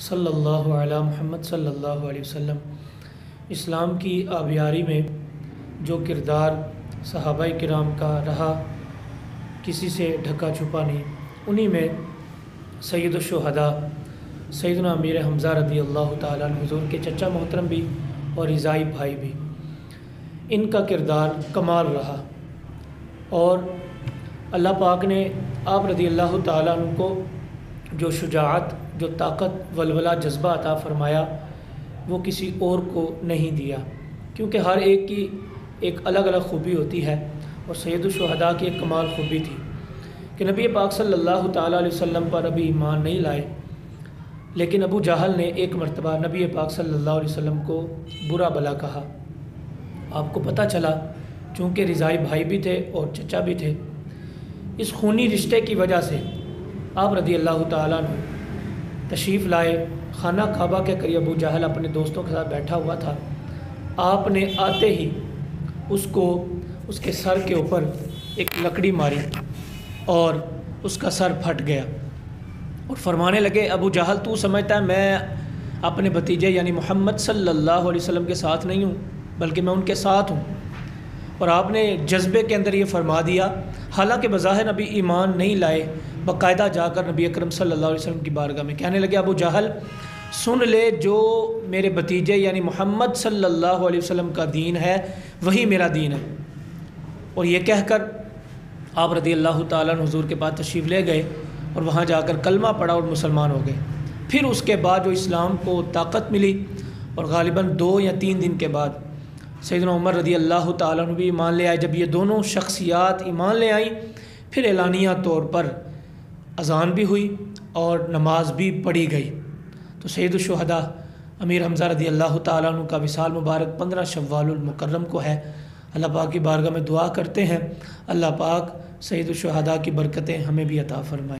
صلی اللہ علی محمد صلی اللہ علیہ وسلم۔ اسلام کی آبیاری میں جو کردار صحابہ کرام کا رہا، کسی سے ڈھکا چھپا نہیں، انہی میں سید الشہداء سیدنا امیر حمزہ رضی اللہ تعالیٰ عنہ حضور کے چچا محترم بھی اور رضائی بھائی بھی، ان کا کردار کمال رہا، اور اللہ پاک نے آپ رضی اللہ تعالیٰ عنہ کو جو شجاعت، جو طاقت، ولولہ، جذبہ عطا فرمایا، وہ کسی اور کو نہیں دیا، کیونکہ ہر ایک کی ایک الگ الگ خوبی ہوتی ہے، اور سید الشہداء کی ایک کمال خوبی تھی کہ نبی پاک صلی اللہ تعالیٰ علیہ وسلم پر ابھی ایمان نہیں لائے، لیکن ابو جہل نے ایک مرتبہ نبی پاک صلی اللہ علیہ وسلم کو برا بھلا کہا۔ آپ کو پتہ چلا، چونکہ رضائی بھائی بھی تھے اور چچا بھی تھے، اس خونی رشتے کی وجہ سے آپ رضی اللہ تعالیٰ عنہ تشریف لائے خانہ کعبہ کے قریب۔ ابو جہل اپنے دوستوں کے ساتھ بیٹھا ہوا تھا، آپ نے آتے ہی اس کو اس کے سر کے اوپر ایک لکڑی ماری اور اس کا سر پھٹ گیا، اور فرمانے لگے، ابو جہل تو سمجھتا ہے میں اپنے بھتیجے یعنی محمد صلی اللہ علیہ وسلم کے ساتھ نہیں ہوں، بلکہ میں ان کے ساتھ ہوں۔ اور آپ نے جذبے کے اندر یہ فرما دیا، حالانکہ بظاہر نبی ایمان نہیں لائے، باقاعدہ جا کر نبی اکرم صلی اللہ علیہ وسلم کی بارگاہ میں کہنے لگے، ابو جہل سن لے، جو میرے بھتیجے یعنی محمد صلی اللہ علیہ وسلم کا دین ہے وہی میرا دین ہے۔ اور یہ کہہ کر آپ رضی اللہ تعالیٰ عنہ حضور کے پاس تشریف لے گئے، اور وہاں جا کر کلمہ پڑھا اور مسلمان ہو گئے۔ پھر اس کے بعد جو اسلام کو طاقت ملی، اور غالباً 2 یا 3 دن کے بعد سیدنا عمر رضی اللہ تعالیٰ عنہ بھی ایمان لے آئے۔ جب یہ دونوں شخصیات ایمان لے آئیں، پھر اعلانیہ طور پر اذان بھی ہوئی اور نماز بھی پڑھی گئی۔ تو سید الشہداء امیر حمزہ رضی اللہ تعالیٰ عنہ کا وصال مبارک 15 شوال المکرم کو ہے۔ اللہ پاک کی بارگاہ میں دعا کرتے ہیں، اللہ پاک سید الشہداء کی برکتیں ہمیں بھی عطا فرمائے۔